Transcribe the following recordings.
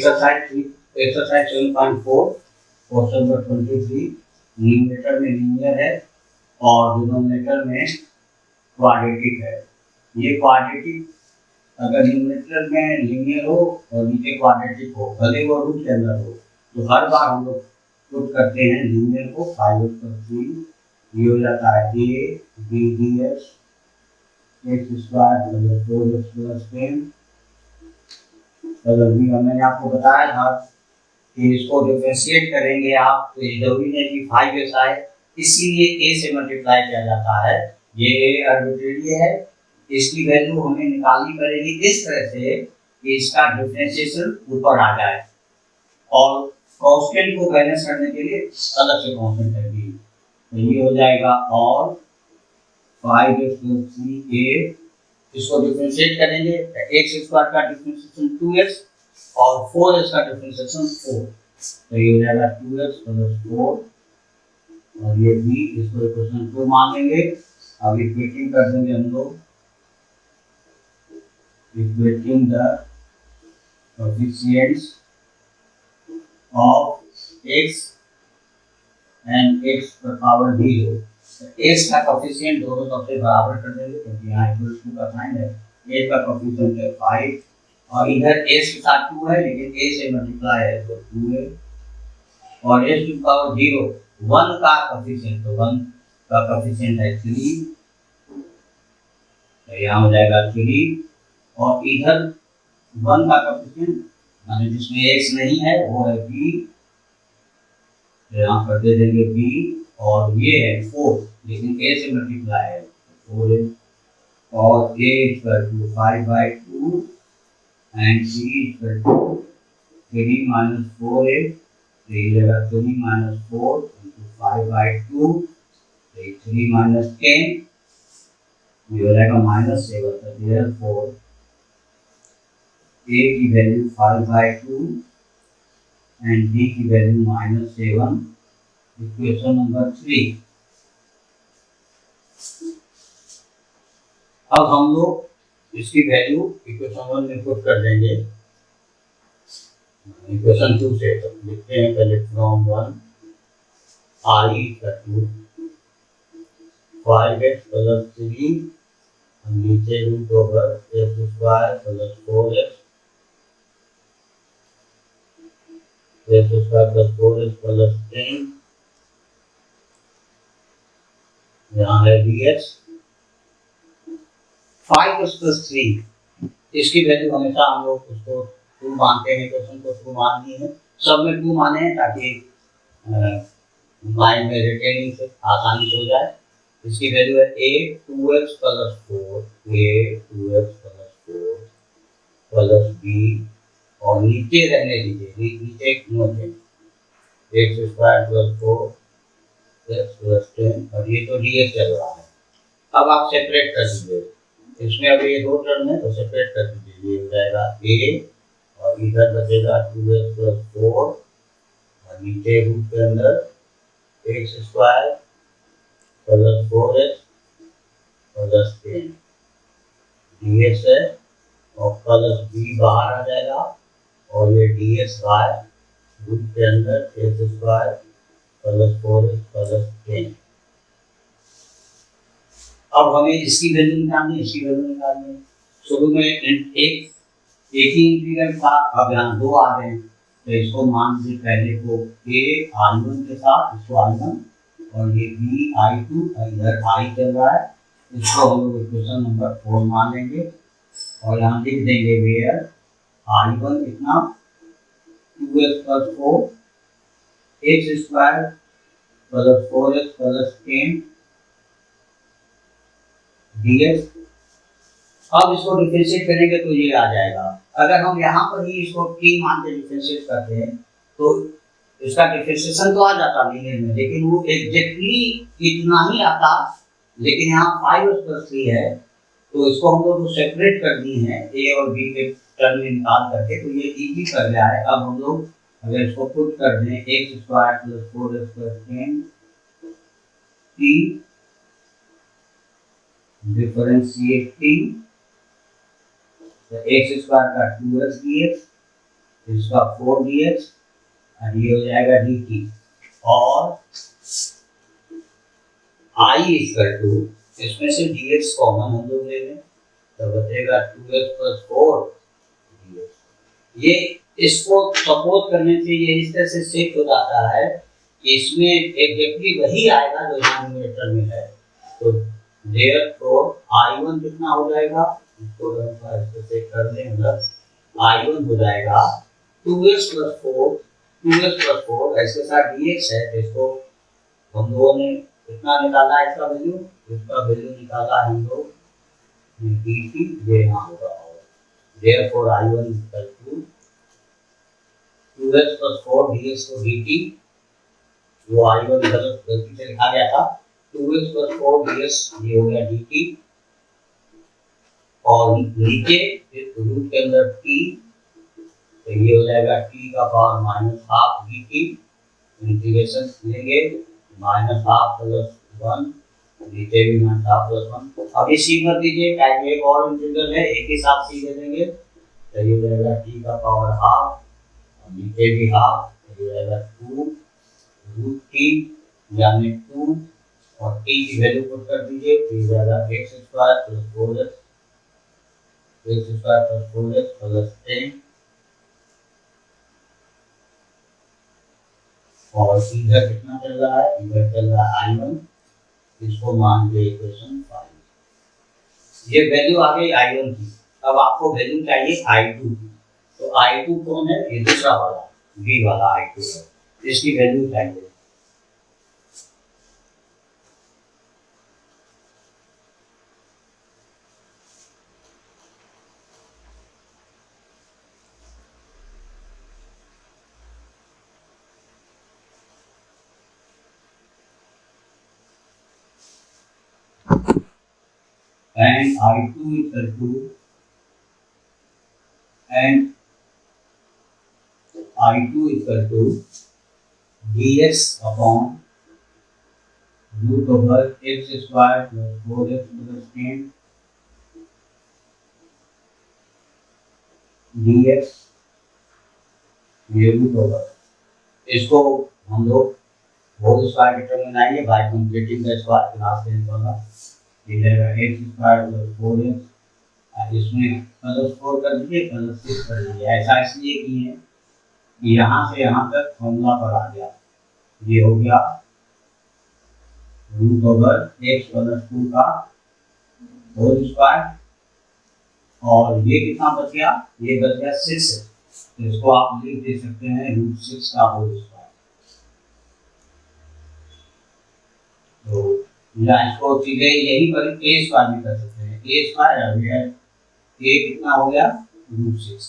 Exercise 7.4 question number 23 numerator में linear है और डिनोमिनेटर में क्वाड्रेटिक है। ये क्वाड्रेटिक अगर न्यूमरेटर में लीनियर हो और नीचे क्वाड्रेटिक हो, भले वो रूट के अंदर हो, तो हर बार हम लोग पुट करते हैं लीनियर को 5/3। ये हो जाता है a b dx x square plus 4x plus 10। अगर भी मैंने आपको बताया था कि इसको डिफरेंशिएट करेंगे आप, तो जरूरी नहीं कि 5x आए, इसीलिए a से मल्टीप्लाई किया जाता है। ये आर्बिट्रेरी है, इसकी वैल्यू हमें निकालनी पड़ेगी इस तरह से कि इसका डिफरेंशिएशन ऊपर आ जाए और कांस्टेंट को बैलेंस करने के लिए अलग से कांस्टेंट है b। तो ये हो जाएगा और 5x+3a, इसको डिफरेंशिएट करेंगे तो x स्क्वायर का डिफरेंशिएशन 2x और 4x का डिफरेंशिएशन 4, तो ये हो जाएगा 2x + 4 और ये b, इसको इक्वेशन 2 मान लेंगे। अब इक्वेटिंग कर देंगे हम लोग, equating the coefficients of x and x पर पावर 0। x का कोएफिशिएंट दोनों सबसे बराबर कर देंगे क्योंकि यहाँ इक्वल टू का साइन है। a का कोएफिशिएंट है 5 और इधर s के साथ 2 है, लेकिन a से मल्टीप्लाई है तो 2 है और s की पावर 0 1 का कोएफिशिएंट, तो 1 का कोएफिशिएंट है 3, तो यहाँ हो जाएगा 3 और इधर 1 का कोएफिशिएंट माने जिसमें x नहीं है वो है b, तो यहाँ पर दे देंगे b और ये है 4, लेकिन a से मल्टीप्लाई है 4 है और a = 5/2 एंड c = 3 - 4a, तो ये जगह 3 - 4 × 5/2, तो 3 - 10, ये हो जाएगा -7। तो therefore a की वैल्यू 5/2 एंड b की वैल्यू -7। Equation number 3। अब हम लोग इसकी वैल्यू इक्वेशन 1 में पुट कर देंगे इक्वेशन 2 से। तो लिखते हैं पहले फ्रॉम 1 i = 5x + 3 नीचे √x² + 4x x² + 4x + 10, यहाँ है dx। 5x + 3 इसकी वैल्यू हमेशा हम लोग उसको 2 मानते हैं, क्वेश्चन को 2 माननी है, सब में 2 माने हैं ताकि माइंड में रिटेनिंग से आसानी हो जाए। इसकी वैल्यू है a 2x + 4 + b और नीचे रहने दीजिए, नीचे x² + 4x + 10 और ये तो dx चल रहा है। अब आप सेपरेट कर दीजिए, इसमें अब ये 2 टर्म है तो सेपरेट कर दीजिए, ये हो जाएगा a और इधर बचेगा 2x + 4 और नीचे रूट के अंदर x² + 4x + 10 dx है और प्लस b बाहर आ जाएगा और ये dx रूट के अंदर x² + 4x + 10। अब हमें इसकी वैल्यू निकालनी है, इसकी वैल्यू निकालनी है। शुरू में एक ही इंटीग्रल था, अब यहाँ 2 आ गए, तो इसको मान लीजिए पहले को a i1 के साथ, इसको i1 और ये b i2, इधर i चल रहा है, इसको हम लोग इक्वेशन नंबर 4 मान लेंगे और यहाँ लिख देंगे वेयर i1 कितना 2x + 4 x² + 4x + 10 dx। अब इसको डिफरेंशिएट करेंगे तो ये आ जाएगा। अगर हम यहाँ पर ही इसको t मान के डिफरेंशिएट करते हैं तो इसका डिफरेंशिएशन तो आ जाता लीनियर में, लेकिन वो एग्जैक्टली इतना ही आता, लेकिन यहाँ 5x + 3 है तो इसको हम लोग सेपरेट कर दी है a और b के टर्म में निकाल करके, तो ये इजी कर लिया है। अब हम लोग अगर इसको पुट कर दें x² + 4x + 10 t differentiating x² का 2x dx इसका 4dx और ये हो जाएगा dt और I इक्वल टू इसमें से dx कॉमन हम लोग ले लें तो बचेगा 2x प्लस 4 dx। ये इसको सपोज करने से ये इस तरह से सेट हो जाता है कि इसमें एग्जैक्टली वही आएगा जो यहाँ न्यूमरेटर में है। तो देयरफॉर I1 कितना हो जाएगा, इसको ऐसे सेट कर लें, मतलब I1 हो जाएगा 2x प्लस 4 ऐसे साथ dx है, तो इसको हम लोगों ने कितना निकाला है, इसका वैल्यू निकाला हम लोग dt, ये यहाँ होगा और therefore I1 equal to 2x plus 4 dx को dt, वो I1 गलती से लिखा गया था, 2x प्लस 4 dx ये हो गया dt और नीचे रूट के अंदर t, तो ये हो जाएगा t का power minus half dt, integration लेंगे माइनस हाफ प्लस 1, नीचे भी माइनस हाफ प्लस 1। अब ये सी मत दीजिए, टाइप एक और इंटीग्रल है, एक ही साथ सी दे देंगे, तो ये हो जाएगा t का पावर हाफ, नीचे भी हाफ, तो ये हो जाएगा 2 रूट t यानी 2 और t की वैल्यू पुट कर दीजिए, तो ये हो जाएगा x square plus 4x plus 10 और इधर कितना चल रहा है, इधर चल रहा है I1, इसको मान लीजिए इक्वेशन 5। ये वैल्यू आ गई I1 की। अब आपको वैल्यू चाहिए I2 की, तो I2 कौन है, ये दूसरा वाला B वाला I2 है, इसकी वैल्यू चाहिए। And I2 equal to dx upon root over x square plus 4x plus 10 dx, ये रूट ओवर, इसको हम लोग होल स्क्वायर डिटरमिन आएंगे bye completing the square class length वाला, ये रहेगा x स्क्वायर प्लस 4x, इसमें प्लस 4 कर दीजिए, प्लस 6 कर दीजिए। ऐसा इसलिए किए कि यहाँ से यहाँ तक फॉर्मूला पर आ गया, ये हो गया रूट ओवर x प्लस 2 का होल स्क्वायर और ये कितना बच गया, ये बच गया 6, तो इसको आप लिख दे सकते हैं रूट 6 का होल स्क्वायर। तो या इसको सीधे यही पर a स्क्वायर भी कर सकते हैं, a स्क्वायर आ गया, a कितना हो गया रूट 6,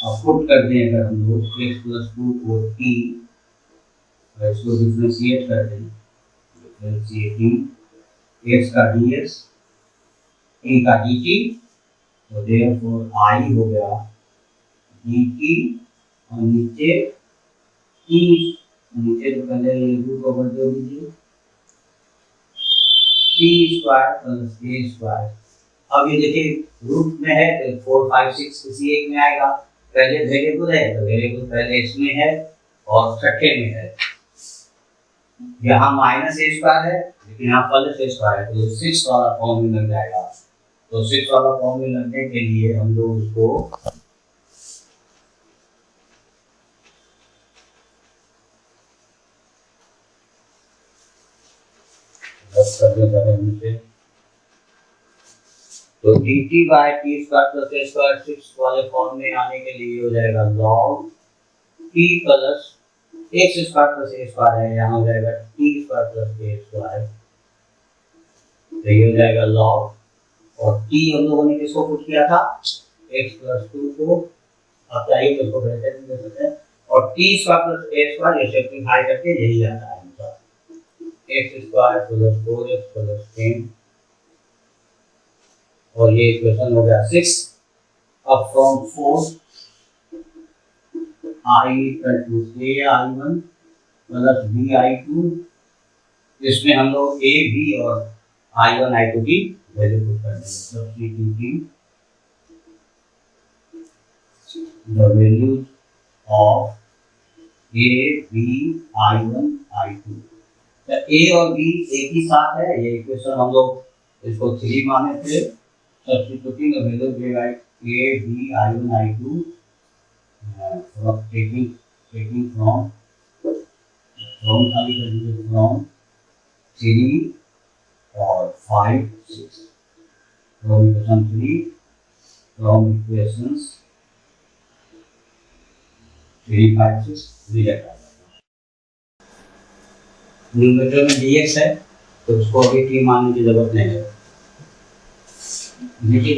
अब पुट कर दें अगर हम लोग x प्लस 2 को t, इसको डिफरेंशिएट कर दें, डिफरेंशिएटिंग x का dx a का dt, तो देयरफॉर I हो गया dt और नीचे t, नीचे तो पहले रूट ओवर दे दीजिए t square plus a square. अब ये देखिए रूट में है तो 4 5 6 किसी एक में आएगा, पहले वेरिएबल है तो वेरिएबल पहले इसमें है और छठे में है, यहाँ माइनस a स्क्वायर है लेकिन यहाँ प्लस a स्क्वायर है, तो 6 वाला फॉर्म में लग जाएगा। तो 6 वाला फॉर्म में लगने के लिए हम लोग उसको कर देते, तो dt by t square plus a square 6 वाले फॉर्म में आने के लिए हो जाएगा log t plus x square plus a square है, यहाँ हो जाएगा t square plus a square, तो ये हो जाएगा log, और t हम लोगों ने किसको पुट किया था, x प्लस 2 को, अब चाहिए तो इसको ब्रैकेट में दे सकते हैं, और t square plus a square ये सिंपलीफाई करके यही आता है x square plus 4x plus 10, और ये इक्वेशन हो गया 6। अब from 4 I equal to a I1 plus b I2, इसमें हम लोग a b और I1 I2 की वैल्यू पुट कर देंगे, substituting the values of A, B, I1, I2। तो A और B एक ही साथ है, ये इक्वेशन हम लोग इसको 3 माने थे। Substituting the values like A, B, I1, I2 taking from from 3 और 5, 6 from equation 3 from equations 3, 5, 6 reject आ जाएगा। न्यूमरेटर में dx है तो उसको अभी t मानने की जरूरत नहीं है, लेकिन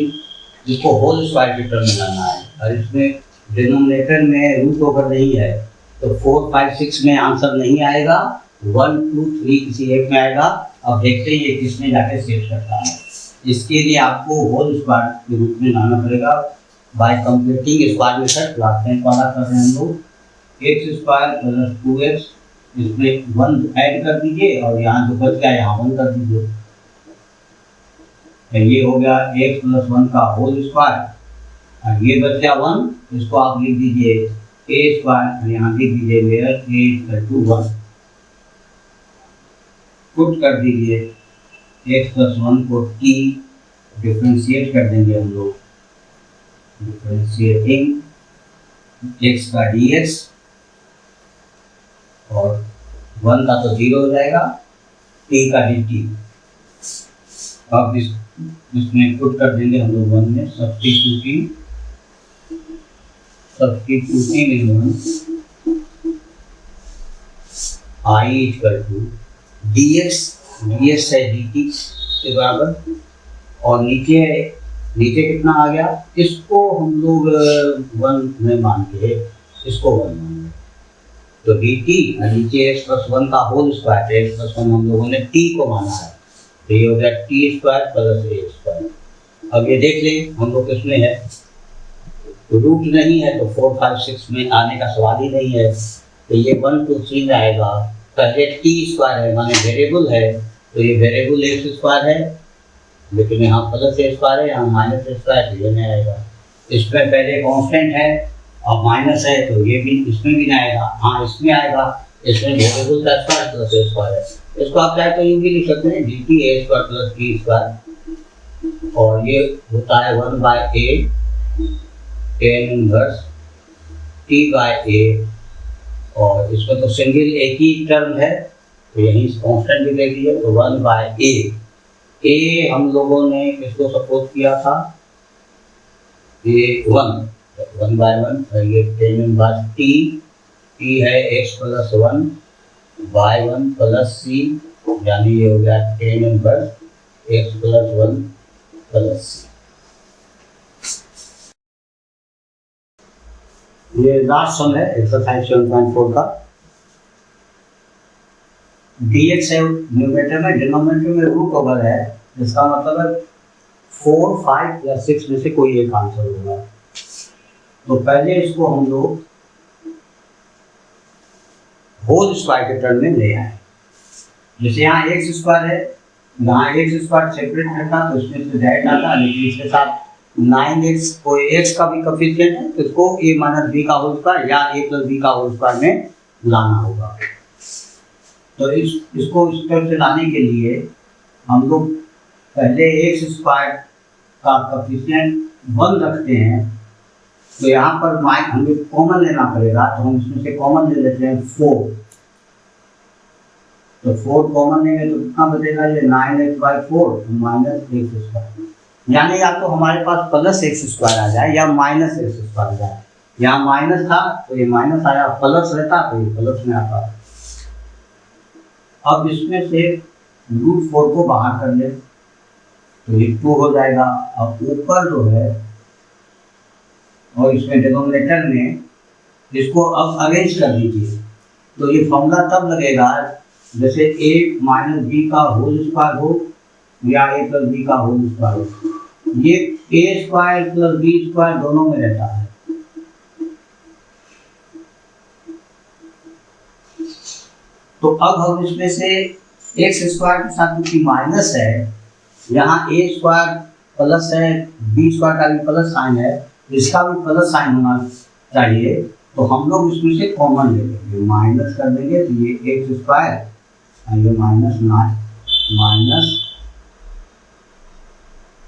जिसको होल स्क्वायर की टर्म में लाना है और इसमें डिनोमिनेटर में रूट ओवर नहीं है तो 4, 5, 6 में आंसर नहीं आएगा, 1, 2, 3 किसी एक में आएगा। अब देखते हैं ये किसमें जाके सेट करता है। इसके लिए आपको होल स्क्वायर के रूप में लाना पड़ेगा bye completing square method. Class 10 वाला कर रहे हैं हम लोग। x स्क्वायर प्लस 2x, इसमें 1 ऐड कर दीजिए और यहाँ जो बच गया यहाँ 1 कर दीजिए। तो ये हो गया x प्लस 1 का होल स्क्वायर और ये बच गया 1, इसको आप लिख दीजिए a स्क्वायर, यहाँ लिख दीजिए where a equal to 1। Put कर दीजिए x प्लस 1 को t डिफरेंशिएट कर देंगे हम लोग, डिफरेंशिएटिंग x का dx और 1 का तो 0 हो जाएगा, t का dt। अब इसमें पुट कर देंगे हम लोग 1 में, substituting in 1 i equal to dx है dt के बराबर और नीचे कितना आ गया, इसको हम लोग 1 में मान के इसको 1 मान, तो dt और नीचे x प्लस 1 का होल स्क्वायर, x प्लस 1 हम लोगों ने t को माना है तो ये हो गया टी स्क्वायर प्लस ए स्क्वायर। अब ये देख लें हम लोग किसमें है, तो रूट नहीं है तो 4, 5, 6 में आने का सवाल ही नहीं है, तो ये 1, 2, 3 आएगा। पहले टी स्क्वायर है माने वेरिएबल है तो ये वेरिएबल एक्स स्क्वायर है, लेकिन यहाँ प्लस ए स्क्वायर है, यहाँ माइनस ए स्क्वायर तो ये नहीं आएगा। इसमें पहले कांस्टेंट है और माइनस है तो ये भी इसमें भी नहीं आएगा, हाँ इसमें आएगा, इसमें वेरिएबल का स्क्वायर प्लस ए स्क्वायर है। इसको आप चाहे तो यूँ भी लिख सकते हैं dt a square plus t square और ये होता है 1 by a tan inverse t by a और इसमें तो सिंगल एक ही टर्म है तो यही कांस्टेंट भी ले लीजिए तो 1 बाय a हम लोगों ने किसको सपोज किया था, ये 1 बाय 1 और ये tan इनवर्स t है x plus 1 by 1 plus c, यानी ये हो गया tan inverse x plus 1 plus c। ये लास्ट सम है एक्सरसाइज 7.4 का। dx है न्यूमरेटर में, डिनोमिनेटर में रूट ओवर है, जिसका मतलब है 4, 5 या 6 में से कोई एक आंसर होगा। तो पहले इसको हम लोग होल स्क्वायर के टर्म में ले आए। जैसे यहाँ एक्स स्क्वायर है, यहाँ एक्स स्क्वायर सेपरेट रहता तो इसमें से डायरेक्ट आता, लेकिन इसके साथ 9x कोई x का भी कोएफिशिएंट है तो इसको a माइनस b का होल स्क्वायर या a प्लस b का होल स्क्वायर में लाना होगा। तो इसको इस तरह से लाने के लिए हम लोग पहले एक्स स्क्वायर का कोएफिशिएंट 1 रखते हैं, तो यहाँ पर हमें कॉमन लेना पड़ेगा, तो हम इसमें से कॉमन ले लेते हैं 4। तो 4 कॉमन लेंगे तो कितना बचेगा, ये 9x/4 माइनस एक्स स्क्वायर, यानी या तो हमारे पास प्लस एक्स स्क्वायर आ जाए या माइनस एक्स स्क्वायर आ जाए। यहाँ माइनस था तो ये माइनस आया, प्लस रहता तो ये प्लस में आता। अब इसमें से √4 को बाहर कर ले तो ये 2 हो जाएगा। अब ऊपर जो है और इसमें डिनोमिनेटर में इसको अब अरेंज कर दीजिए, तो ये फॉर्मूला तब लगेगा जैसे a माइनस b का होल स्क्वायर हो या a प्लस b का होल स्क्वायर हो। ये a square plus b square दोनों में रहता है। तो अब हम इसमें से x स्क्वायर के साथ क्योंकि माइनस है, यहाँ a स्क्वायर प्लस है, b स्क्वायर का भी प्लस साइन है, इसका भी प्लस साइन होना चाहिए, तो हम लोग इसमें से कॉमन ले लेंगे, माइनस कर देंगे, तो ये एक्स स्क्वायर और ये माइनस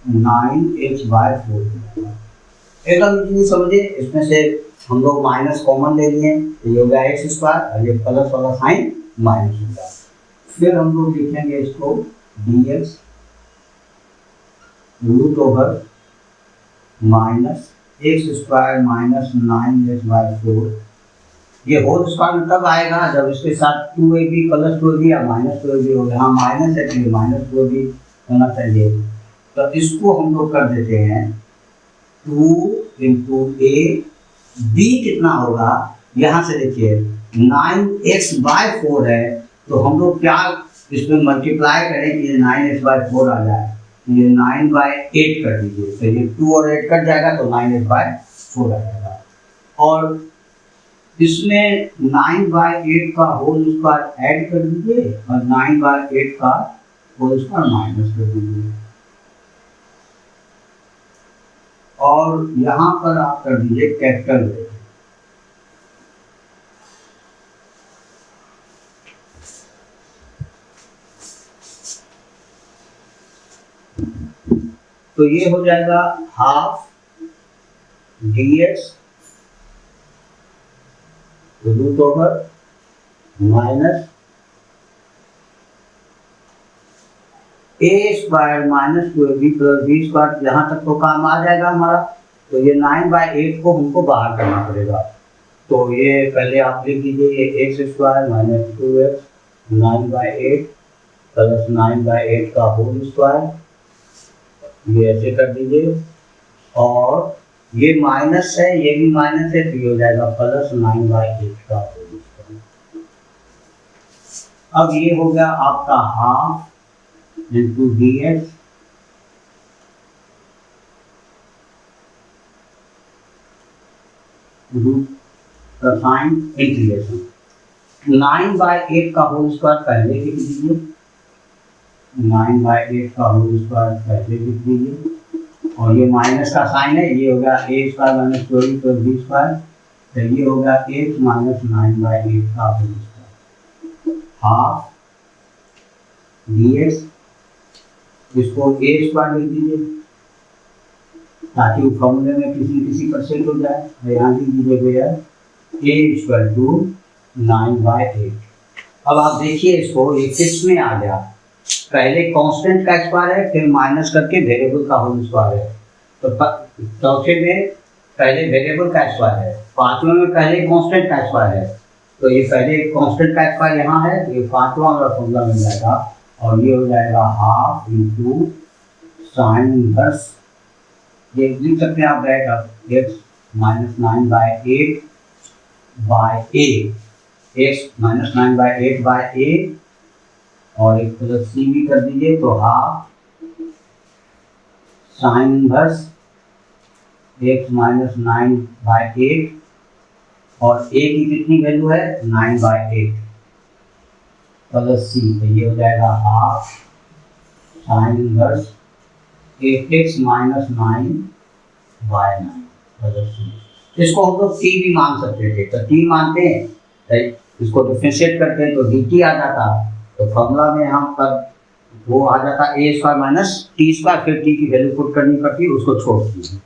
9x/4 एकदम इजीली समझिए। इसमें से हम लोग माइनस कॉमन ले लिए, तो ये हो गया एक्स स्क्वायर और ये प्लस वाला साइन माइनस होगा। फिर हम लोग लिखेंगे इसको dx √/- x² माइनस 9x/4। ये होल स्क्वायर में तब आएगा जब इसके साथ 2ab प्लस 2ab या माइनस 2ab हो गया। हाँ माइनस है तो ये माइनस 2ab होना चाहिए। तो इसको हम लोग कर देते हैं 2 × a, b कितना होगा, यहाँ से देखिए 9x/4 है, तो हम लोग क्या इसमें मल्टीप्लाई करें कि ये 9x/4 आ जाए, ये 9/8 कर दीजिए, तो ये 2 और 8 कट जाएगा तो 9x/4 आ जाएगा। और इसमें 9/8 का होल स्क्वायर ऐड कर दीजिए और 9/8 का होल स्क्वायर माइनस कर दीजिए, और यहाँ पर आप कर दीजिए कैपिटल लेटर। तो ये हो जाएगा half dx √/- a² minus 2ab plus b², यहाँ तक तो काम आ जाएगा हमारा। तो ये 9/8 को हमको बाहर करना पड़ेगा, तो ये पहले आप लिख दीजिए, ये x² माइनस 2x 9/8 प्लस 9/8 का होल स्क्वायर, ये ऐसे कर दीजिए, और ये माइनस है ये भी माइनस है, तो ये हो जाएगा प्लस 9/8 का होल स्क्वायर। अब ये हो गया आपका हाफ इंटू dx रूट का साइन इंटीग्रेशन 9/8 का होल स्क्वायर पहले लिख दीजिए, 9/8 का होल स्क्वायर पहले लिख दीजिए, और ये माइनस का साइन है, ये हो गया a² minus 2ab plus b², तो ये हो गया x माइनस 9/8 का होल स्क्वायर हाफ dx, इसको a² लिख दीजिए ताकि वो फॉर्मूले में किसी पर सेट हो जाए। यहाँ लिख दीजिए भैया a = 9/8। अब आप देखिए इसको, ये किस में आ गया, पहले कांस्टेंट का स्क्वायर है, फिर माइनस करके वेरिएबल का होल स्क्वायर है। तो चौथे में पहले वेरिएबल का स्क्वायर है, पांचवें में पहले कांस्टेंट का स्क्वायर है, तो ये पहले कांस्टेंट का स्क्वायर यहाँ है, तो ये पांचवा वाला फॉर्मूला मिल जाएगा, और ये हो जाएगा हाफ इंटू साइन इनवर्स, ये लिख सकते हैं आप direct, x minus 9/8 by a, x minus 9/8 by a, और एक प्लस c भी कर दीजिए, तो half sine inverse x minus 9/8, और a की कितनी वैल्यू है 9/8 प्लस c, तो ये हो जाएगा half sine inverse 8x minus 9/9 plus c। इसको हम लोग t भी मान सकते थे, तो t मानते हैं तो इसको डिफरेंशिएट करते हैं तो dt आ जाता, तो फॉर्मूला में हम पर वो आ जाता a² माइनस t², फिर t की वैल्यू पुट करनी पड़ती है, उसको छोड़ दीजिए।